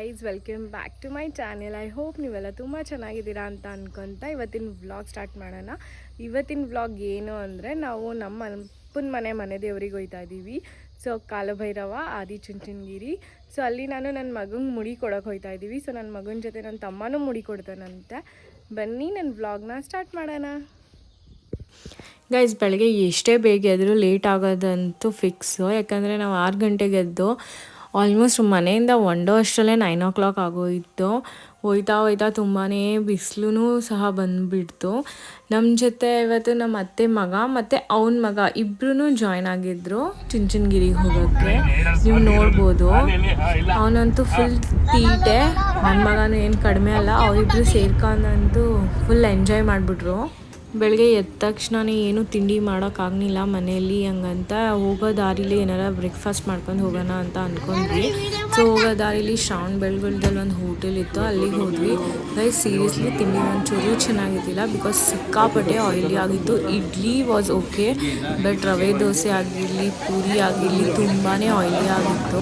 Guys, welcome back to my channel. I hope ನೀವೆಲ್ಲ ತುಂಬ ಚೆನ್ನಾಗಿದ್ದೀರಾ ಅಂತ ಅನ್ಕೊತ ಇವತ್ತಿನ ವ್ಲಾಗ್ ಸ್ಟಾರ್ಟ್ ಮಾಡೋಣ. ಇವತ್ತಿನ ವ್ಲಾಗ್ ಏನು ಅಂದರೆ, ನಾವು ನಮ್ಮ ಅಪ್ಪನ ಮನೆ ದೇವ್ರಿಗೆ ಹೋಗ್ತಾ ಇದ್ದೀವಿ. ಸೊ ಕಾಲಭೈರವ ಆದಿಚುಂಚನಗಿರಿ. ಸೊ ಅಲ್ಲಿ ನಾನು ನನ್ನ ಮಗಂಗೆ ಮುಡಿ ಕೊಡೋಕೆ ಹೋಗ್ತಾ ಇದ್ದೀವಿ. ಸೊ ನನ್ನ ಮಗನ ಜೊತೆ ನನ್ನ ತಮ್ಮನೂ ಮುಡಿ ಕೊಡ್ತಾನಂತೆ. ಬನ್ನಿ ನನ್ನ ವ್ಲಾಗ್ನ ಸ್ಟಾರ್ಟ್ ಮಾಡೋಣ. ಗೈಸ್, ಬೆಳಗ್ಗೆ ಎಷ್ಟೇ ಬೇಗ ಎದ್ರು ಲೇಟ್ ಆಗೋದಂತೂ ಫಿಕ್ಸು. ಯಾಕಂದರೆ ನಾವು 6 ಗಂಟೆಗೆ ಎದ್ದು ಆಲ್ಮೋಸ್ಟ್ ಮನೆಯಿಂದ ಹೊಂಡೋ ಅಷ್ಟರಲ್ಲೇ 9 o'clock ಆಗೋಯಿತು. ಹೋಯ್ತಾ ತುಂಬಾ ಬಿಸಿಲು ಸಹ ಬಂದುಬಿಡ್ತು. ನಮ್ಮ ಜೊತೆ ಇವತ್ತು ನಮ್ಮ ಅತ್ತೆ ಮಗ ಮತ್ತು ಅವನ ಮಗ ಇಬ್ಬರೂ ಜಾಯ್ನ್ ಆಗಿದ್ದರು ಚುಂಚನಗಿರಿಗೆ ಹೋಗೋಕ್ಕೆ. ನೀವು ನೋಡ್ಬೋದು, ಅವನಂತೂ ಫುಲ್ ತೀಟೆ, ನನ್ನ ಮಗನೂ ಏನು ಕಡಿಮೆ ಅಲ್ಲ. ಅವರಿಬ್ಬರು ಸೇರ್ಕೊಂಡಂತೂ ಫುಲ್ ಎಂಜಾಯ್ ಮಾಡಿಬಿಟ್ರು. ಬೆಳಗ್ಗೆ ಎದ್ದ ತಕ್ಷಣವೇ ಏನೂ ತಿಂಡಿ ಮಾಡೋಕ್ಕಾಗಲಿಲ್ಲ ಮನೆಯಲ್ಲಿ. ಹಂಗಂತ ಹೋಗೋ ದಾರಿಲಿ ಏನಾರ ಬ್ರೇಕ್ಫಾಸ್ಟ್ ಮಾಡ್ಕೊಂಡು ಹೋಗೋಣ ಅಂತ ಅಂದ್ಕೊಂಡ್ವಿ. ಸೊ ಹೋಗೋ ದಾರಿಲಿ ಶ್ರಾವಣ ಬೆಳಗೊಳದಲ್ಲಿ ಒಂದು ಹೋಟೆಲ್ ಇತ್ತು, ಅಲ್ಲಿಗೆ ಹೋದ್ವಿ. ಗೈಸ್, ಸೀರಿಯಸ್ಲಿ ತಿಂಡಿ ಒಂಚೂರು ಚೆನ್ನಾಗಿದ್ದಿಲ್ಲ, ಬಿಕಾಸ್ ಸಿಕ್ಕಾಪಟ್ಟೆ ಆಯಿಲಿ ಆಗಿತ್ತು. ಇಡ್ಲಿ ವಾಸ್ ಓಕೆ, ಬಟ್ ರವೆ ದೋಸೆ ಆಗಿರಲಿ, ಪೂರಿ ಆಗಿರಲಿ ತುಂಬಾ ಆಯಿಲಿ ಆಗಿತ್ತು.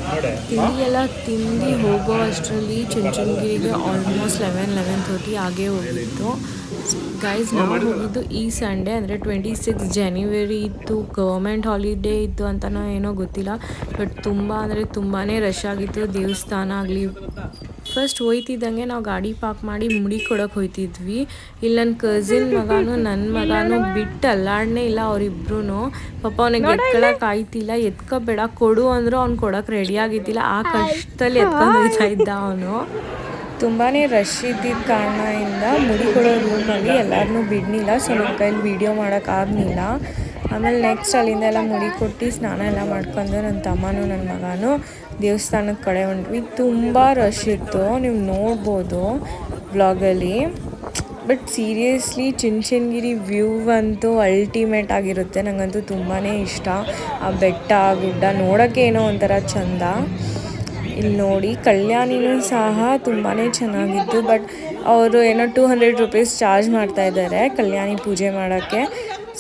ತಿಂಡಿ ಎಲ್ಲ ತಿಂದು ಹೋಗೋ ಅಷ್ಟರಲ್ಲಿ ಚುಂಚನಗಿರಿಗೆ ಆಲ್ಮೋಸ್ಟ್ 11-11:30 ಆಗೇ ಹೋಗಿತ್ತು. ಗೈಸ್, ನಾವು ಹೋಗಿದ್ದು ಈ ಸಂಡೇ, ಅಂದರೆ 26 ಜನವರಿ ಇತ್ತು. ಗವರ್ಮೆಂಟ್ ಹಾಲಿಡೇ ಇತ್ತು ಅಂತನೋ ಏನೋ ಗೊತ್ತಿಲ್ಲ, ಬಟ್ ತುಂಬಾ ರಶ್ ಆಗಿತ್ತು. ದೇವಸ್ಥಾನ ಆಗಲಿ, ಫಸ್ಟ್ ಹೋಯ್ತಿದ್ದಂಗೆ ನಾವು ಗಾಡಿ ಪಾರ್ಕ್ ಮಾಡಿ ಮುಡಿ ಕೊಡೋಕೆ ಹೋಯ್ತಿದ್ವಿ. ಇಲ್ಲಿ ನನ್ನ ಕಸಿನ್ ಮಗನೂ ನನ್ನ ಮಗನೂ ಬಿಟ್ಟು ಅಲ್ಲಾಡನೇ ಇಲ್ಲ. ಅವರಿಬ್ರು ಪಾಪ ಅವನಿಗೆ ಎತ್ಕೊಳಕ್ಕೆ ಆಯ್ತಿಲ್ಲ. ಎತ್ಕೋಬೇಡ ಕೊಡು ಅಂದರೂ ಅವ್ನು ಕೊಡೋಕೆ ರೆಡಿ ಆಗಿದ್ದಿಲ್ಲ. ಆ ಕಷ್ಟದಲ್ಲಿ ಎತ್ಕೊಂಡು ಹೋಗ್ತಾ ಇದ್ದ ಅವನು. ತುಂಬಾ ರಶ್ ಇದ್ದಿದ್ದ ಕಾರಣದಿಂದ ಮುಡಿ ಕೊಡೋ ರೂಮಲ್ಲಿ ಎಲ್ಲರನ್ನೂ ಬಿಡಲಿಲ್ಲ. ಸೊ ನಮ್ಮ ಕೈಲಿ ವೀಡಿಯೋ ಮಾಡೋಕ್ಕಾಗಲಿಲ್ಲ. ಆಮೇಲೆ ನೆಕ್ಸ್ಟ್ ಅಲ್ಲಿಂದ ಎಲ್ಲ ಮುಡಿ ಕೊಟ್ಟು ಸ್ನಾನ ಎಲ್ಲ ಮಾಡ್ಕೊಂಡು ನನ್ನ ತಮ್ಮನೂ ನನ್ನ ಮಗನೂ ದೇವಸ್ಥಾನದ ಕಡೆ ಹೊಂಟ್ವಿ. ತುಂಬ ರಶ್ ಇತ್ತು, ನೀವು ನೋಡ್ಬೋದು ವ್ಲಾಗಲ್ಲಿ. ಬಟ್ ಸೀರಿಯಸ್ಲಿ ಚುಂಚನಗಿರಿ ವ್ಯೂ ಅಂತೂ ಅಲ್ಟಿಮೇಟ್ ಆಗಿರುತ್ತೆ. ನನಗಂತೂ ತುಂಬಾ ಇಷ್ಟ. ಆ ಬೆಟ್ಟ ಗುಡ್ಡ ನೋಡೋಕ್ಕೆ ಏನೋ ಒಂಥರ ಚೆಂದ. ಇಲ್ಲಿ ನೋಡಿ, ಕಲ್ಯಾಣಿನೂ ಸಹ ತುಂಬಾ ಚೆನ್ನಾಗಿತ್ತು. ಬಟ್ ಅವರು ಏನೋ 200 rupees ಚಾರ್ಜ್ ಮಾಡ್ತಾಯಿದ್ದಾರೆ ಕಲ್ಯಾಣಿ ಪೂಜೆ ಮಾಡೋಕ್ಕೆ.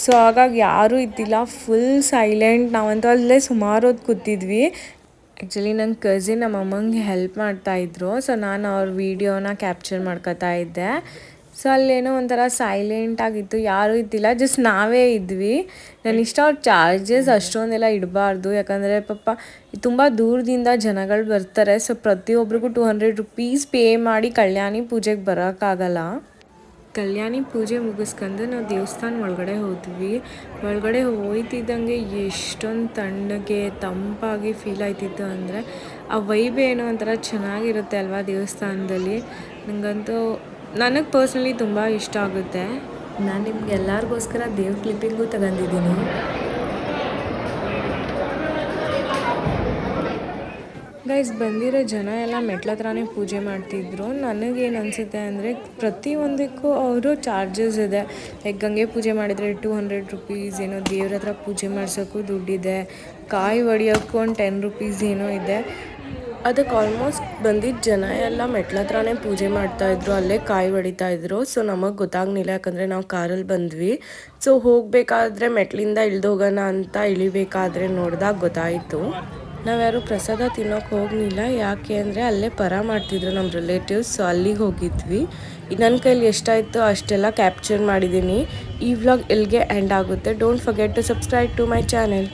ಸೊ ಹಾಗಾಗಿ ಯಾರೂ ಇದ್ದಿಲ್ಲ, ಫುಲ್ ಸೈಲೆಂಟ್. ನಾವಂತೂ ಅಲ್ಲೇ ಸುಮಾರು ಹೊತ್ತು ಕೂತಿದ್ವಿ. ಆ್ಯಕ್ಚುಲಿ ನನ್ನ ಕಸಿನ್ ನಮ್ಮ ಅಮ್ಮಂಗೆ ಹೆಲ್ಪ್ ಮಾಡ್ತಾಯಿದ್ರು. ಸೊ ನಾನು ಅವ್ರ ವೀಡಿಯೋನ ಕ್ಯಾಪ್ಚರ್ ಮಾಡ್ಕೊತಾ ಇದ್ದೆ. ಸೊ ಅಲ್ಲೇನೋ ಒಂಥರ ಸೈಲೆಂಟಾಗಿತ್ತು, ಯಾರೂ ಇದ್ದಿಲ್ಲ, ಜಸ್ಟ್ ನಾವೇ ಇದ್ವಿ. ನಾನಿಷ್ಟ ಅವ್ರ ಚಾರ್ಜಸ್ ಅಷ್ಟೊಂದೆಲ್ಲ ಇಡಬಾರ್ದು, ಯಾಕಂದರೆ ಪಾಪ ತುಂಬ ದೂರದಿಂದ ಜನಗಳು ಬರ್ತಾರೆ. ಸೊ ಪ್ರತಿಯೊಬ್ಬರಿಗೂ 200 rupees ಪೇ ಮಾಡಿ ಕಲ್ಯಾಣಿ ಪೂಜೆಗೆ ಬರೋಕ್ಕಾಗಲ್ಲ. ಕಲ್ಯಾಣಿ ಪೂಜೆ ಮುಗಿಸ್ಕೊಂಡು ನಾವು ದೇವಸ್ಥಾನ ಒಳಗಡೆ ಹೋದ್ವಿ. ಒಳಗಡೆ ಹೋಯ್ತಿದ್ದಂಗೆ ಎಷ್ಟೊಂದು ತಣ್ಣಗೆ ತಂಪಾಗಿ ಫೀಲ್ ಆಯ್ತಿತ್ತು ಅಂದರೆ, ಆ ವೈಬ್ ಏನೋ ಒಂಥರ ಚೆನ್ನಾಗಿರುತ್ತೆ ಅಲ್ವಾ ದೇವಸ್ಥಾನದಲ್ಲಿ. ನನಗೆ ಪರ್ಸ್ನಲಿ ತುಂಬ ಇಷ್ಟ ಆಗುತ್ತೆ. ನಾನು ನಿಮ್ಗೆ ಎಲ್ಲರಿಗೋಸ್ಕರ ದೇವ್ರ ಕ್ಲಿಪ್ಪಿಂಗು ತಗೊಂಡಿದ್ದೀನಿ. ಗೈಸ್, ಬಂದಿರೋ ಜನ ಎಲ್ಲ ಮೆಟ್ಲ ಹತ್ರನೇ ಪೂಜೆ ಮಾಡ್ತಿದ್ರು. ನನಗೇನು ಅನಿಸುತ್ತೆ ಅಂದರೆ, ಪ್ರತಿಯೊಂದಕ್ಕೂ ಅವರು ಚಾರ್ಜಸ್ ಇದೆ. ಲೈಕ್ ಗಂಗೆ ಪೂಜೆ ಮಾಡಿದರೆ 200 rupees ಏನೋ, ದೇವ್ರ ಹತ್ರ ಪೂಜೆ ಮಾಡ್ಸೋಕ್ಕೂ ದುಡ್ಡಿದೆ, ಕಾಯಿ ಹೊಡಿಯೋಕ್ಕೂ ಒಂದು 10 rupees ಏನೋ ಇದೆ. ಅದಕ್ಕೆ ಆಲ್ಮೋಸ್ಟ್ ಬಂದಿದ್ದ ಜನ ಎಲ್ಲ ಮೆಟ್ಲ ಹತ್ರನೇ ಪೂಜೆ ಮಾಡ್ತಾಯಿದ್ರು, ಅಲ್ಲೇ ಕಾಯಿ ಹೊಡಿತಾಯಿದ್ರು. ಸೊ ನಮಗೆ ಗೊತ್ತಾಗಲಿಲ್ಲ, ಯಾಕಂದರೆ ನಾವು ಕಾರಲ್ಲಿ ಬಂದ್ವಿ. ಸೊ ಹೋಗಬೇಕಾದ್ರೆ ಮೆಟ್ಲಿಂದ ಇಳ್ದೋಗೋಣ ಅಂತ ಇಳಿಬೇಕಾದ್ರೆ ನೋಡಿದಾಗ ಗೊತ್ತಾಯಿತು. ನಾವ್ಯಾರು ಪ್ರಸಾದ ತಿನ್ನೋಕೆ ಹೋಗಲಿಲ್ಲ, ಯಾಕೆ ಅಂದರೆ ಅಲ್ಲೇ ಪರ ಮಾಡ್ತಿದ್ರು ನಮ್ಮ ರಿಲೇಟಿವ್ಸ್. ಸೊ ಅಲ್ಲಿಗೆ ಹೋಗಿದ್ವಿ. ನನ್ನ ಕೈಲಿ ಎಷ್ಟಾಯಿತು ಅಷ್ಟೆಲ್ಲ ಕ್ಯಾಪ್ಚರ್ ಮಾಡಿದ್ದೀನಿ. ಈ ವ್ಲಾಗ್ ಇಲ್ಲಿಗೆ ಎಂಡ್ ಆಗುತ್ತೆ. Don't forget to subscribe to my channel.